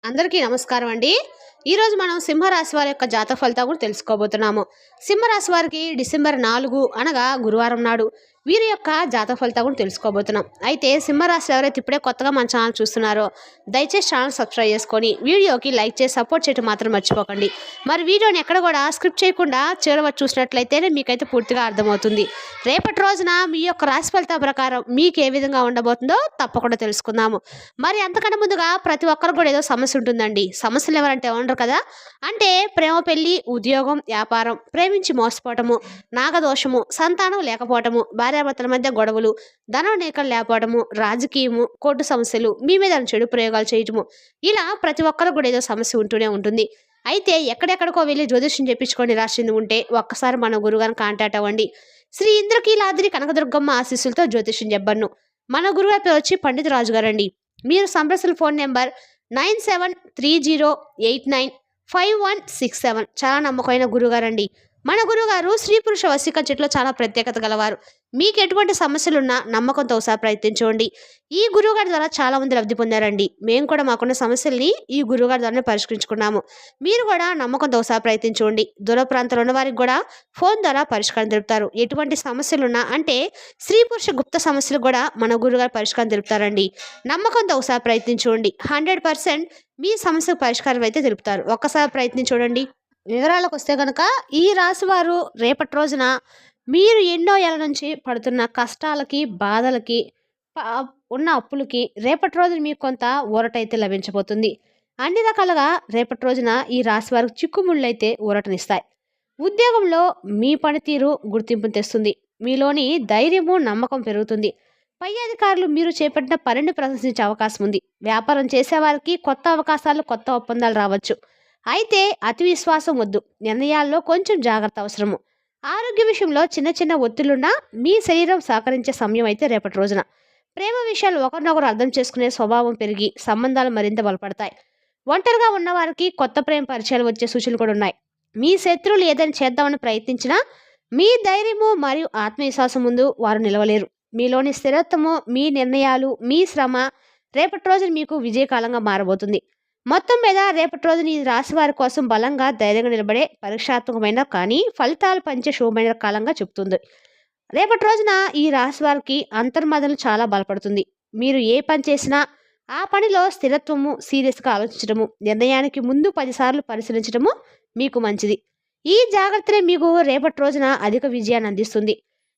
అందరికీ నమస్కారం అండి. ఈరోజు మనం సింహరాశి వారి యొక్క జాతక ఫలితాలు కూడా తెలుసుకోబోతున్నాము. సింహరాశి వారికి డిసెంబర్ 4 అనగా గురువారం నాడు వీరి యొక్క జాతక ఫలితాలు కూడా తెలుసుకోబోతున్నాం. అయితే సింహరాశి ఎవరైతే ఇప్పుడే కొత్తగా మన ఛానల్ చూస్తున్నారో దయచేసి ఛానల్ సబ్స్క్రైబ్ చేసుకొని వీడియోకి లైక్ చేసి సపోర్ట్ చేయడం మాత్రం మర్చిపోకండి. మరి వీడియోని ఎక్కడ కూడా స్క్రిప్ట్ చేయకుండా చివరి వరకు చూసినట్లయితేనే మీకైతే పూర్తిగా అర్థమవుతుంది. రేపటి రోజున మీ యొక్క రాశి ఫలితాల ప్రకారం మీకు ఏ విధంగా ఉండబోతుందో తప్పకుండా తెలుసుకుందాము. మరి అంతకన్నా ముందుగా ప్రతి ఒక్కరు కూడా ఏదో సమస్య ఉంటుందండి. సమస్యలు ఎవరంటే ఉండరు కదా. అంటే ప్రేమ, పెళ్లి, ఉద్యోగం, వ్యాపారం, ప్రేమించి మోసపోవటము, నాగదోషము, సంతానం లేకపోవటము, భార్యాభర్తల మధ్య గొడవలు, ధనం నీకలు లేకపోవటము, రాజకీయము, కోర్టు సమస్యలు, మీ మీద చెడు ప్రయోగాలు చేయటము, ఇలా ప్రతి ఒక్కరు కూడా ఏదో సమస్య ఉంటూనే ఉంటుంది. అయితే ఎక్కడెక్కడికో వెళ్ళి జ్యోతిష్యం చెప్పించుకొని రాసింది ఉంటే ఒక్కసారి మన గురుగారిని కాంటాక్ట్ అవ్వండి. శ్రీ ఇంద్రకీలాద్రి కనకదుర్గమ్మ ఆశీస్సులతో జ్యోతిష్యం చెప్పను. మన గురుగారి పేరు వచ్చి పండిత రాజు గారండి. మీరు సంప్రదించిన ఫోన్ నెంబర్ 9730895167. చాలా నమ్మకమైన గురుగారండి. మన గురుగారు స్త్రీ పురుష వశీకరణలో చాలా ప్రత్యేకత గలవారు. మీకు ఎటువంటి సమస్యలున్నా నమ్మకంతో ఒకసారి ప్రయత్నించండి. ఈ గురువుగారి ద్వారా చాలా మంది లబ్ధి పొందారండి. మేము కూడా మాకున్న సమస్యల్ని ఈ గురువుగారి ద్వారానే పరిష్కరించుకున్నాము. మీరు కూడా నమ్మకంతో ఒకసారి ప్రయత్నించండి. దూర ప్రాంతంలో ఉన్న వారికి కూడా ఫోన్ ద్వారా పరిష్కారం తెలుపుతారు. ఎటువంటి సమస్యలున్నా అంటే స్త్రీ పురుష గుప్త సమస్యలు కూడా మన గురువుగారు పరిష్కారం తెలుపుతారండి. నమ్మకంతో ఒకసారి ప్రయత్నించండి. 100% మీ సమస్యకు పరిష్కారం అయితే తెలుపుతారు. ఒక్కసారి ప్రయత్నించండి. వివరాలకు వస్తే కనుక ఈ రాశి వారు రేపటి రోజున మీరు ఎన్నో ఏళ్ళ నుంచి పడుతున్న కష్టాలకి, బాధలకి, ఉన్న అప్పులకి రేపటి రోజున మీకు కొంత ఊరటైతే లభించబోతుంది. అన్ని రకాలుగా రేపటి రోజున ఈ రాశి వారికి చిక్కుముళ్ళైతే ఊరటనిస్తాయి. ఉద్యోగంలో మీ పనితీరు గుర్తింపును తెస్తుంది. మీలోని ధైర్యము, నమ్మకం పెరుగుతుంది. పై అధికారులు మీరు చేపట్టిన పనిని ప్రశంసించే అవకాశం ఉంది. వ్యాపారం చేసేవారికి కొత్త అవకాశాలు, కొత్త ఒప్పందాలు రావచ్చు. అయితే అతి విశ్వాసం వద్దు. నిర్ణయాల్లో కొంచెం జాగ్రత్త అవసరము. ఆరోగ్య విషయంలో చిన్న చిన్న ఒత్తిళ్లున్నా మీ శరీరం సహకరించే సమయం అయితే రేపటి రోజున. ప్రేమ విషయాలు ఒకరినొకరు అర్థం చేసుకునే స్వభావం పెరిగి సంబంధాలు మరింత బలపడతాయి. ఒంటరిగా ఉన్నవారికి కొత్త ప్రేమ పరిచయాలు వచ్చే సూచనలు కూడా ఉన్నాయి. మీ శత్రువులు ఏదైనా చేద్దామని ప్రయత్నించినా మీ ధైర్యము మరియు ఆత్మవిశ్వాసం ముందు వారు నిలవలేరు. మీలోని స్థిరత్వము, మీ నిర్ణయాలు, మీ శ్రమ రేపటి రోజున మీకు విజయకాలంగా మారబోతుంది. మొత్తం మీద రేపటి రోజున ఈ రాశి వారి కోసం బలంగా, ధైర్యంగా నిలబడే పరీక్షాత్మకమైన కానీ ఫలితాలు పంచే శుభమైన కాలంగా చెప్తుంది. రేపటి రోజున ఈ రాశి వారికి అంతర్మదనలు చాలా బలపడుతుంది. మీరు ఏ పని చేసినా ఆ పనిలో స్థిరత్వము, సీరియస్గా ఆలోచించడము, నిర్ణయానికి ముందు 10 సార్లు పరిశీలించడము మీకు మంచిది. ఈ జాగ్రత్తలే మీకు రేపటి రోజున అధిక విజయాన్ని అందిస్తుంది.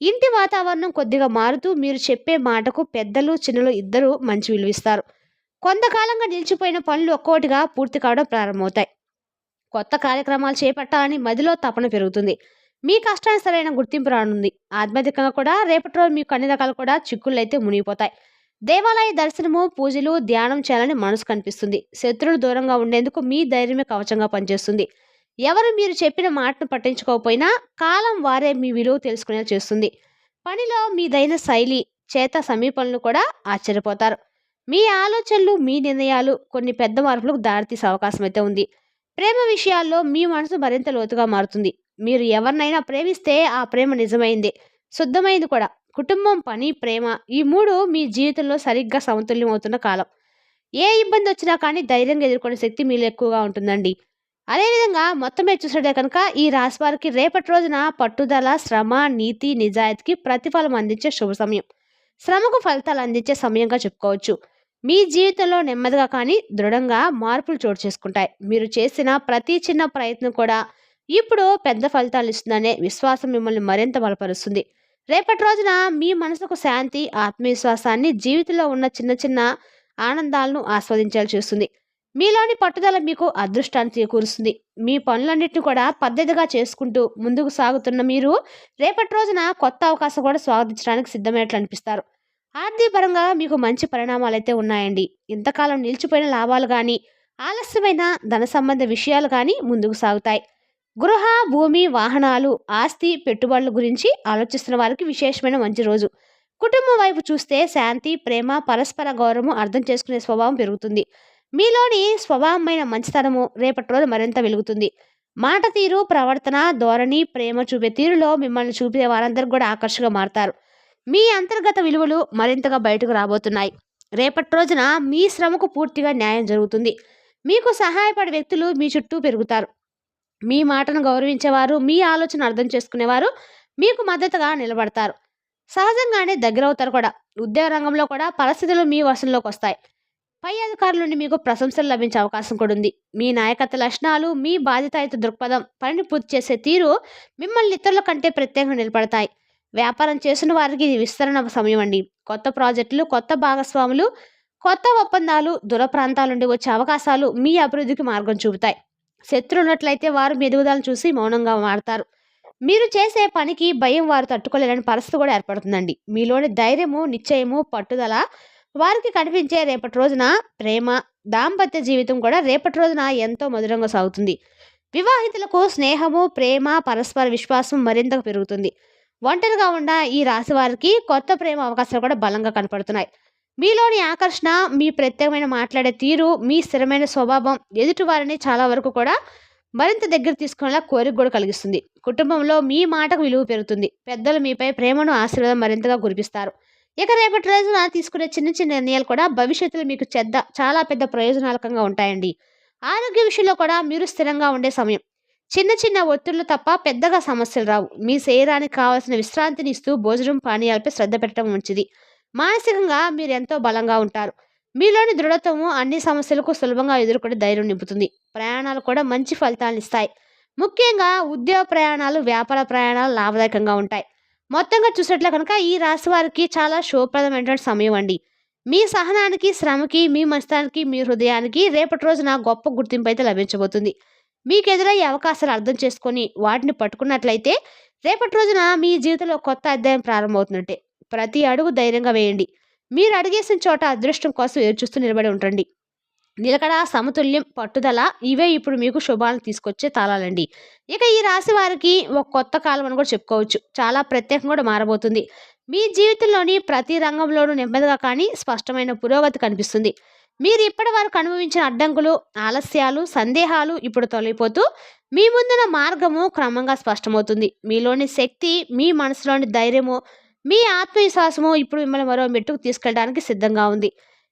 ఇంటి వాతావరణం కొద్దిగా మారుతూ మీరు చెప్పే మాటకు పెద్దలు, చిన్నలు ఇద్దరు మంచి విలువిస్తారు. కొంతకాలంగా నిలిచిపోయిన పనులు ఒక్కోటిగా పూర్తి కావడం ప్రారంభమవుతాయి. కొత్త కార్యక్రమాలు చేపట్టాలని మదిలో తపన పెరుగుతుంది. మీ కష్టానికి సరైన గుర్తింపు రానుంది. ఆధ్యాత్మికంగా కూడా రేపటి రోజు మీకు అన్ని రకాలు కూడా చిక్కుళ్ళైతే మునిగిపోతాయి. దేవాలయ దర్శనము, పూజలు, ధ్యానం చేయాలని మనసు కనిపిస్తుంది. శత్రువులు దూరంగా ఉండేందుకు మీ ధైర్యమే కవచంగా పనిచేస్తుంది. ఎవరు మీరు చెప్పిన మాటను పట్టించుకోకపోయినా కాలం వారే మీ విలువ తెలుసుకునేలా చేస్తుంది. పనిలో మీ దైన శైలి చేత సమీపంలో కూడా ఆశ్చర్యపోతారు. మీ ఆలోచనలు, మీ నిర్ణయాలు కొన్ని పెద్ద మార్పులకు దారితీసే అవకాశం అయితే ఉంది. ప్రేమ విషయాల్లో మీ మనసు మరింత లోతుగా మారుతుంది. మీరు ఎవరినైనా ప్రేమిస్తే ఆ ప్రేమ నిజమైంది, శుద్ధమైంది కూడా. కుటుంబం, పని, ప్రేమ ఈ 3 మీ జీవితంలో సరిగ్గా సమతుల్యం అవుతున్న కాలం. ఏ ఇబ్బంది వచ్చినా కానీ ధైర్యంగా ఎదుర్కొనే శక్తి మీలో ఎక్కువగా ఉంటుందండి. అదేవిధంగా మొత్తం మీద చూసినట్టే కనుక ఈ రాశి వారికి రేపటి రోజున పట్టుదల, శ్రమ, నీతి, నిజాయితీకి ప్రతిఫలం అందించే శుభ సమయం. శ్రమకు ఫలితాలు అందించే సమయంగా చెప్పుకోవచ్చు. మీ జీవితంలో నెమ్మదిగా కానీ దృఢంగా మార్పులు చోటు చేసుకుంటాయి. మీరు చేసిన ప్రతి చిన్న ప్రయత్నం కూడా ఇప్పుడు పెద్ద ఫలితాలు ఇస్తుందనే విశ్వాసం మిమ్మల్ని మరింత బలపరుస్తుంది. రేపటి రోజున మీ మనసుకు శాంతి, ఆత్మవిశ్వాసాన్ని, జీవితంలో ఉన్న చిన్న చిన్న ఆనందాలను ఆస్వాదించాలి చేస్తుంది. మీలోని పట్టుదల మీకు అదృష్టాన్ని చేకూరుస్తుంది. మీ పనులన్నింటినీ కూడా పద్ధతిగా చేసుకుంటూ ముందుకు సాగుతున్న మీరు రేపటి రోజున కొత్త అవకాశం కూడా స్వాగతించడానికి సిద్ధమైనట్లు అనిపిస్తారు. ఆర్థిక పరంగా మీకు మంచి పరిణామాలు అయితే ఉన్నాయండి. ఇంతకాలం నిలిచిపోయిన లాభాలు కానీ, ఆలస్యమైన ధన సంబంధ విషయాలు కానీ ముందుకు సాగుతాయి. గృహ, భూమి, వాహనాలు, ఆస్తి, పెట్టుబడుల గురించి ఆలోచిస్తున్న వారికి విశేషమైన మంచి రోజు. కుటుంబం వైపు చూస్తే శాంతి, ప్రేమ, పరస్పర గౌరవం, అర్థం చేసుకునే స్వభావం పెరుగుతుంది. మీలోని స్వభావమైన మంచితనము రేపటి రోజు మరింత వెలుగుతుంది. మాట తీరు, ప్రవర్తన, ధోరణి, ప్రేమ చూపే తీరులో మిమ్మల్ని చూపే వారందరూ కూడా ఆకర్షగా మారతారు. మీ అంతర్గత విలువలు మరింతగా బయటకు రాబోతున్నాయి. రేపటి రోజున మీ శ్రమకు పూర్తిగా న్యాయం జరుగుతుంది. మీకు సహాయపడే వ్యక్తులు మీ చుట్టూ పెరుగుతారు. మీ మాటను గౌరవించేవారు, మీ ఆలోచన అర్థం చేసుకునేవారు మీకు మద్దతుగా నిలబడతారు. సహజంగానే దగ్గరవుతారు కూడా. ఉద్యోగ రంగంలో కూడా పరిస్థితులు మీ వశంలోకొస్తాయి. పై అధికారుల నుండి మీకు ప్రశంసలు లభించే అవకాశం కూడా ఉంది. మీ నాయకత్వ లక్షణాలు, మీ బాధ్యతాయుత దృక్పథం, పనిని పూర్తి చేసే తీరు మిమ్మల్ని ఇతరుల కంటే ప్రత్యేకంగా నిలబడతాయి. వ్యాపారం చేసిన వారికి ఇది విస్తరణ సమయం అండి. కొత్త ప్రాజెక్టులు, కొత్త భాగస్వాములు, కొత్త ఒప్పందాలు, దూర ప్రాంతాల నుండి వచ్చే అవకాశాలు మీ అభివృద్ధికి మార్గం చూపుతాయి. శత్రువు ఉన్నట్లయితే వారు మీ ఎదుగుదలను చూసి మౌనంగా మారతారు. మీరు చేసే పనికి భయం వారు తట్టుకోలేని పరిస్థితి కూడా ఏర్పడుతుందండి. మీలోని ధైర్యము, నిశ్చయము, పట్టుదల వారికి కనిపించే రేపటి రోజున ప్రేమ, దాంపత్య జీవితం కూడా రేపటి రోజున ఎంతో మధురంగా సాగుతుంది. వివాహితులకు స్నేహము, ప్రేమ, పరస్పర విశ్వాసం మరింతగా పెరుగుతుంది. ఒంటరిగా ఉన్న ఈ రాశి వారికి కొత్త ప్రేమ అవకాశాలు కూడా బలంగా కనపడుతున్నాయి. మీలోని ఆకర్షణ, మీ ప్రత్యేకమైన మాట్లాడే తీరు, మీ స్థిరమైన స్వభావం ఎదుటి వారిని చాలా వరకు కూడా మరింత దగ్గర తీసుకునేలా కోరిక కూడా కలిగిస్తుంది. కుటుంబంలో మీ మాటకు విలువ పెరుగుతుంది. పెద్దలు మీపై ప్రేమను, ఆశీర్వాదం మరింతగా కురిపిస్తారు. ఇక రేపటి రోజున తీసుకునే చిన్న చిన్న నిర్ణయాలు కూడా భవిష్యత్తులో మీకు చాలా పెద్ద ప్రయోజనాలకంగా ఉంటాయండి. ఆరోగ్య విషయంలో కూడా మీరు స్థిరంగా ఉండే సమయం. చిన్న చిన్న ఒత్తిళ్లు తప్ప పెద్దగా సమస్యలు రావు. మీ శరీరానికి కావాల్సిన విశ్రాంతిని ఇస్తూ భోజనం, పానీయాలపై శ్రద్ధ పెట్టడం మంచిది. మానసికంగా మీరు ఎంతో బలంగా ఉంటారు. మీలోని దృఢత్వము అన్ని సమస్యలకు సులభంగా ఎదుర్కొనే ధైర్యం నింపుతుంది. ప్రయాణాలు కూడా మంచి ఫలితాలను ఇస్తాయి. ముఖ్యంగా ఉద్యోగ ప్రయాణాలు, వ్యాపార ప్రయాణాలు లాభదాయకంగా ఉంటాయి. మొత్తంగా చూసినట్లే కనుక ఈ రాశి వారికి చాలా శుభప్రదమైనటువంటి సమయం అండి. మీ సహనానికి, శ్రమకి, మీ మనస్తానికి, మీ హృదయానికి రేపటి రోజున గొప్ప గుర్తింపు అయితే లభించబోతుంది. మీకు ఎదురయ్యే అవకాశాలు అర్థం చేసుకొని వాటిని పట్టుకున్నట్లయితే రేపటి రోజున మీ జీవితంలో కొత్త అధ్యాయం ప్రారంభమవుతున్నట్టే. ప్రతి అడుగు ధైర్యంగా వేయండి. మీరు అడిగేసిన చోట అదృష్టం కోసం ఎదురుచూస్తూ నిలబడి ఉండండి. నిలకడ, సమతుల్యం, పట్టుదల ఇవే ఇప్పుడు మీకు శుభాలను తీసుకొచ్చే తాళాలండి. ఇక ఈ రాశి వారికి ఒక కొత్త కాలం అని కూడా చెప్పుకోవచ్చు. చాలా ప్రత్యేకంగా కూడా మారబోతుంది. మీ జీవితంలోని ప్రతి రంగంలోనూ నెమ్మదిగా కానీ స్పష్టమైన పురోగతి కనిపిస్తుంది. మీరు ఇప్పటి వరకు అనుభవించిన అడ్డంకులు, ఆలస్యాలు, సందేహాలు ఇప్పుడు తొలగిపోతూ మీ ముందున్న మార్గము క్రమంగా స్పష్టమవుతుంది. మీలోని శక్తి, మీ మనసులోని ధైర్యము, మీ ఆత్మవిశ్వాసము ఇప్పుడు మిమ్మల్ని మరో మెట్టుకు తీసుకెళ్ళడానికి సిద్ధంగా ఉంది.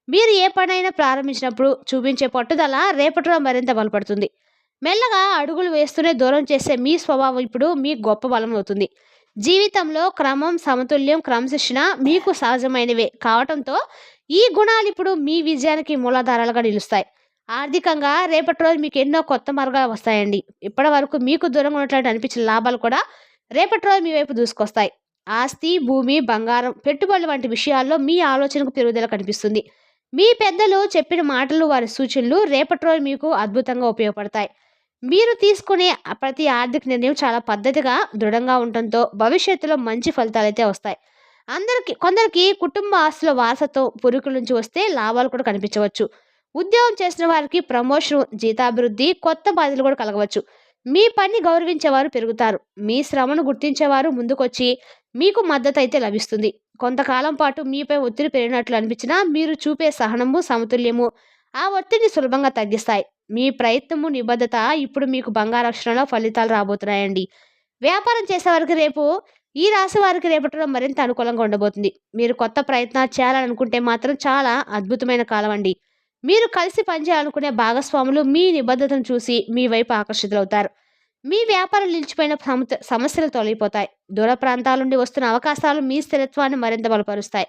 మీరు ఏ పనైనా ప్రారంభించినప్పుడు చూపించే పట్టుదల రేపటిలో మరింత బలపడుతుంది. మెల్లగా అడుగులు వేస్తూనే దూరం చేసే మీ స్వభావం ఇప్పుడు మీ గొప్ప బలం అవుతుంది. జీవితంలో క్రమం, సమతుల్యం, క్రమశిక్షణ మీకు సహజమైనవే కావటంతో ఈ గుణాలు ఇప్పుడు మీ విజయానికి మూలాధారాలుగా నిలుస్తాయి. ఆర్థికంగా రేపటి రోజు మీకు ఎన్నో కొత్త మార్గాలు వస్తాయండి. ఇప్పటి వరకు మీకు దూరంగా ఉన్నట్లు అనిపించిన లాభాలు కూడా రేపటి రోజు మీ వైపు దూసుకొస్తాయి. ఆస్తి, భూమి, బంగారం, పెట్టుబడులు వంటి విషయాల్లో మీ ఆలోచనకు పెరుగుదల కనిపిస్తుంది. మీ పెద్దలు చెప్పిన మాటలు, వారి సూచనలు రేపటి రోజు మీకు అద్భుతంగా ఉపయోగపడతాయి. మీరు తీసుకునే ప్రతి ఆర్థిక నిర్ణయం చాలా పద్ధతిగా, దృఢంగా ఉండటంతో భవిష్యత్తులో మంచి ఫలితాలైతే వస్తాయి. కొందరికి కుటుంబ ఆస్తుల వారసత్వం, పురుకుల నుంచి వస్తే లాభాలు కూడా కనిపించవచ్చు. ఉద్యోగం చేసిన వారికి ప్రమోషన్, జీతాభివృద్ధి, కొత్త బాధ్యతలు కూడా కలగవచ్చు. మీ పని గౌరవించేవారు పెరుగుతారు. మీ శ్రమను గుర్తించేవారు ముందుకొచ్చి మీకు మద్దతు అయితే లభిస్తుంది. కొంతకాలం పాటు మీపై ఒత్తిడి పెరిగినట్లు అనిపించినా మీరు చూపే సహనము, సమతుల్యము ఆ ఒత్తిడిని సులభంగా తగ్గిస్తాయి. మీ ప్రయత్నము, నిబద్ధత ఇప్పుడు మీకు బంగారు అక్షరంలో ఫలితాలు రాబోతున్నాయండి. వ్యాపారం చేసేవారికి ఈ రాశి వారికి రేపటిలో మరింత అనుకూలంగా ఉండబోతుంది. మీరు కొత్త ప్రయత్నాలు చేయాలనుకుంటే మాత్రం చాలా అద్భుతమైన కాలం అండి. మీరు కలిసి పనిచేయాలనుకునే భాగస్వాములు మీ నిబద్ధతను చూసి మీ వైపు ఆకర్షితులవుతారు. మీ వ్యాపారం నిలిచిపోయిన సమస్యలు తొలగిపోతాయి. దూర ప్రాంతాల నుండి వస్తున్న అవకాశాలు మీ స్థిరత్వాన్ని మరింత బలపరుస్తాయి.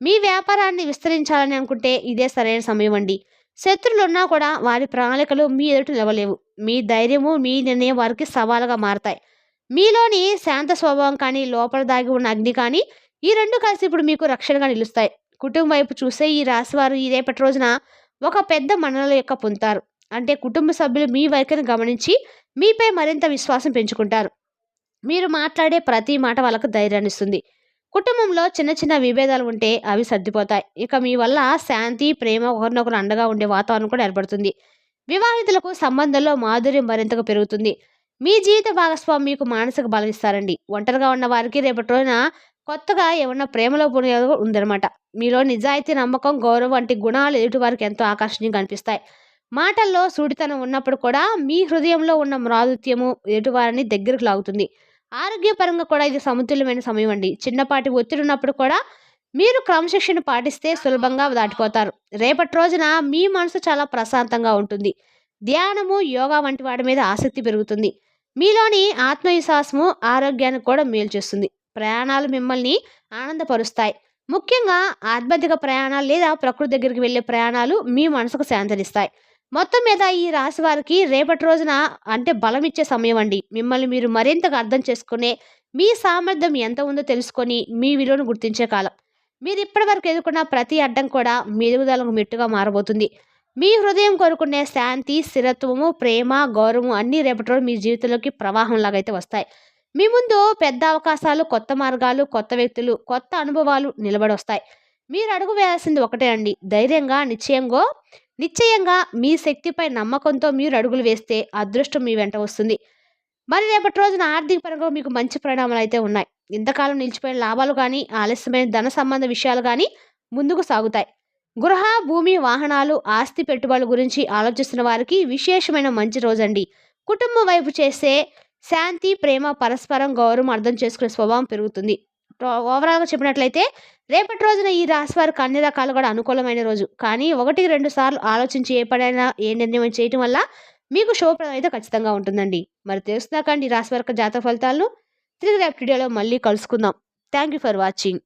మీ వ్యాపారాన్ని విస్తరించాలని అనుకుంటే ఇదే సరైన సమయం అండి. శత్రువులు ఉన్నా కూడా వారి ప్రణాళికలు మీ ఎదుట నిలవలేవు. మీ ధైర్యము, మీ నిర్ణయం వారికి సవాలుగా మారతాయి. మీలోని శాంత స్వభావం కానీ, లోపల దాగి ఉన్న అగ్ని కానీ ఈ రెండు కలిసి ఇప్పుడు మీకు రక్షణగా నిలుస్తాయి. కుటుంబం వైపు చూసే ఈ రాశివారు ఈ రేపటి రోజున ఒక పెద్ద మన్ననల యొక్క పొందుతారు. అంటే కుటుంబ సభ్యులు మీ వైఖరిని గమనించి మీపై మరింత విశ్వాసం పెంచుకుంటారు. మీరు మాట్లాడే ప్రతి మాట వాళ్ళకు ధైర్యాన్ని ఇస్తుంది. కుటుంబంలో చిన్న చిన్న విభేదాలు ఉంటే అవి సర్దిపోతాయి. ఇక మీ వల్ల శాంతి, ప్రేమ, ఒకరినొకరు అండగా ఉండే వాతావరణం కూడా ఏర్పడుతుంది. వివాహితులకు సంబంధంలో మాధుర్యం మరింతగా పెరుగుతుంది. మీ జీవిత భాగస్వామి మీకు మానసిక బలం ఇస్తారండి. ఒంటరిగా ఉన్న వారికి రేపటి రోజున కొత్తగా ఏమన్నా ప్రేమలో పుణ్యాలు ఉందన్నమాట. మీలో నిజాయితీ, నమ్మకం, గౌరవం వంటి గుణాలు ఎదుటి వారికి ఎంతో ఆకర్షణీయంగా కనిపిస్తాయి. మాటల్లో సూటితనం ఉన్నప్పుడు కూడా మీ హృదయంలో ఉన్న మృదుత్వము ఎదుటివారిని దగ్గరకు లాగుతుంది. ఆరోగ్యపరంగా కూడా ఇది సమతుల్యమైన సమయం అండి. చిన్నపాటి ఒత్తిడి ఉన్నప్పుడు కూడా మీరు క్రమశిక్షణ పాటిస్తే సులభంగా దాటిపోతారు. రేపటి రోజున మీ మనసు చాలా ప్రశాంతంగా ఉంటుంది. ధ్యానము, యోగా వంటి వాటి మీద ఆసక్తి పెరుగుతుంది. మీలోని ఆత్మవిశ్వాసము, ఆరోగ్యానికి కూడా మేలు చేస్తుంది. ప్రయాణాలు మిమ్మల్ని ఆనందపరుస్తాయి. ముఖ్యంగా ఆధ్యాత్మిక ప్రయాణాలు లేదా ప్రకృతి దగ్గరికి వెళ్ళే ప్రయాణాలు మీ మనసుకు శాంతినిస్తాయి. మొత్తం మీద ఈ రాశి వారికి రేపటి రోజున అంటే బలమిచ్చే సమయం అండి. మిమ్మల్ని మీరు మరింతగా అర్థం చేసుకునే, మీ సామర్థ్యం ఎంత ఉందో తెలుసుకొని మీ విలువను గుర్తించే కాలం. మీరు ఇప్పటివరకు ఎదుర్కొన్న ప్రతి అడ్డం కూడా మీ ఎదుగుదలకు మెట్టుగా మారబోతుంది. మీ హృదయం కోరుకునే శాంతి, స్థిరత్వము, ప్రేమ, గౌరవం అన్నీ రేపటి రోజు మీ జీవితంలోకి ప్రవాహంలాగైతే వస్తాయి. మీ ముందు పెద్ద అవకాశాలు, కొత్త మార్గాలు, కొత్త వ్యక్తులు, కొత్త అనుభవాలు నిలబడొస్తాయి. మీరు అడుగు వేయాల్సింది ఒకటే అండి. ధైర్యంగా, నిశ్చయంగా మీ శక్తిపై నమ్మకంతో మీరు అడుగులు వేస్తే అదృష్టం మీ వెంట వస్తుంది. మరి రేపటి రోజున ఆర్థిక పరంగా మీకు మంచి పరిణామాలైతే ఉన్నాయి. ఇంతకాలం నిలిచిపోయిన లాభాలు గానీ, ఆలస్యమైన ధన సంబంధ విషయాలు గానీ ముందుకు సాగుతాయి. గృహ, భూమి, వాహనాలు, ఆస్తి పెట్టుబడుల గురించి ఆలోచిస్తున్న వారికి విశేషమైన మంచి రోజండి. కుటుంబం వైపు చేసే శాంతి, ప్రేమ, పరస్పరం గౌరవం అర్థం చేసుకునే స్వభావం పెరుగుతుంది. ఓవరాల్‌గా చెప్పినట్లయితే రేపటి రోజున ఈ రాశి వారికి అన్ని రకాలు కూడా అనుకూలమైన రోజు. కానీ 1, 2 సార్లు ఆలోచించి ఏ పనైనా, ఏ నిర్ణయం చేయటం వల్ల మీకు శుభప్రదం అయితే ఖచ్చితంగా ఉంటుందండి. మరి తెలుసునాకండి ఈ రాశి వారి యొక్క జాతక ఫలితాలను. తిరిగి రేపటి వీడియోలో మళ్ళీ కలుసుకుందాం. Thank you for watching.